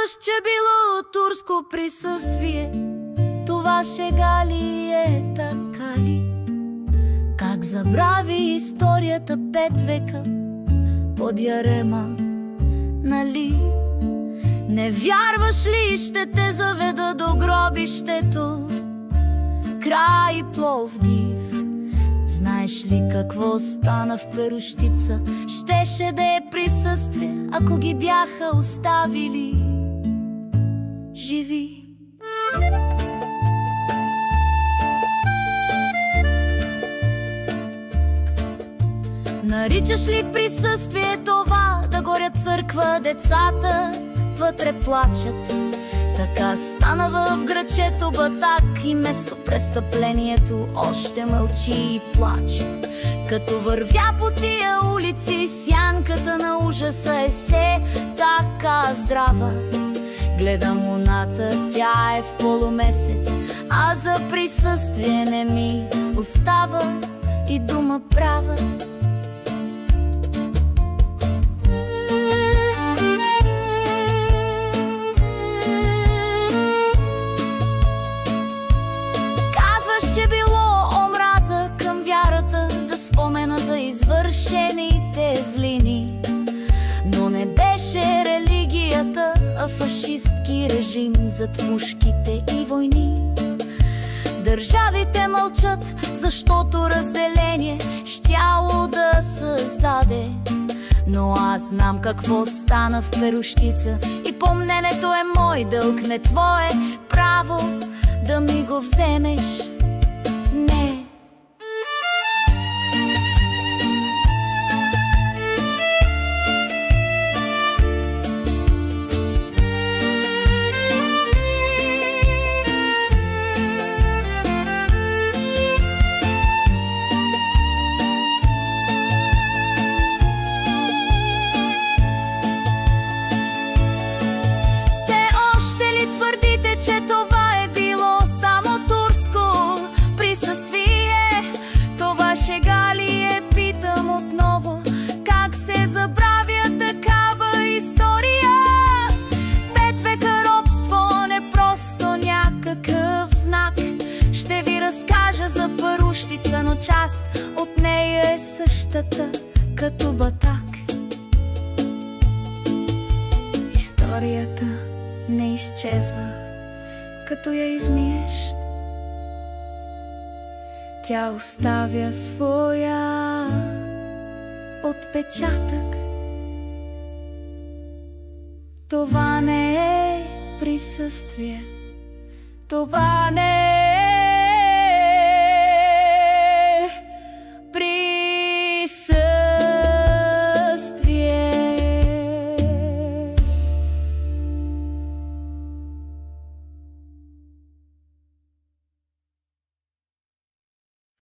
Казваш, че било турско присъствие. Това шега ли е, така ли? Как забрави историята 5 века под ярема, нали? Не вярваш ли, ще те заведа до гробището край Пловдив? Знаеш ли какво стана в Перущица? Щеше да е присъствие, ако ги бяха оставили живи. Наричаш ли присъствие това да горят църква децата? Вътре плачат. Така стана в грачето Батак и место престъплението още мълчи и плаче. Като вървя по тия улици, сянката на ужаса е все така здрава. Гледам луната, тя е в полумесец, а за присъствие не ми остава и дума права. Че било омраза към вярата, да спомена за извършените злини. Но не беше религията, а фашистки режим зад пушките и войни. Държавите мълчат, защото разделение щяло да създаде. Но аз знам какво стана в Перущица и помненето е мой дълг, не твое право да ми го вземеш. Не. Все още ли твърдите, че това е било само турско присъствие? Това шега ли е, питам отново. Как се забравя такава история? 5 века робство, не просто някакъв знак. Ще ви разкажа за Перущица, но част от нея е същата като Батак. Историята не изчезва, като я измиеш. Тя оставя своя отпечатък. Това не е присъствие, това не е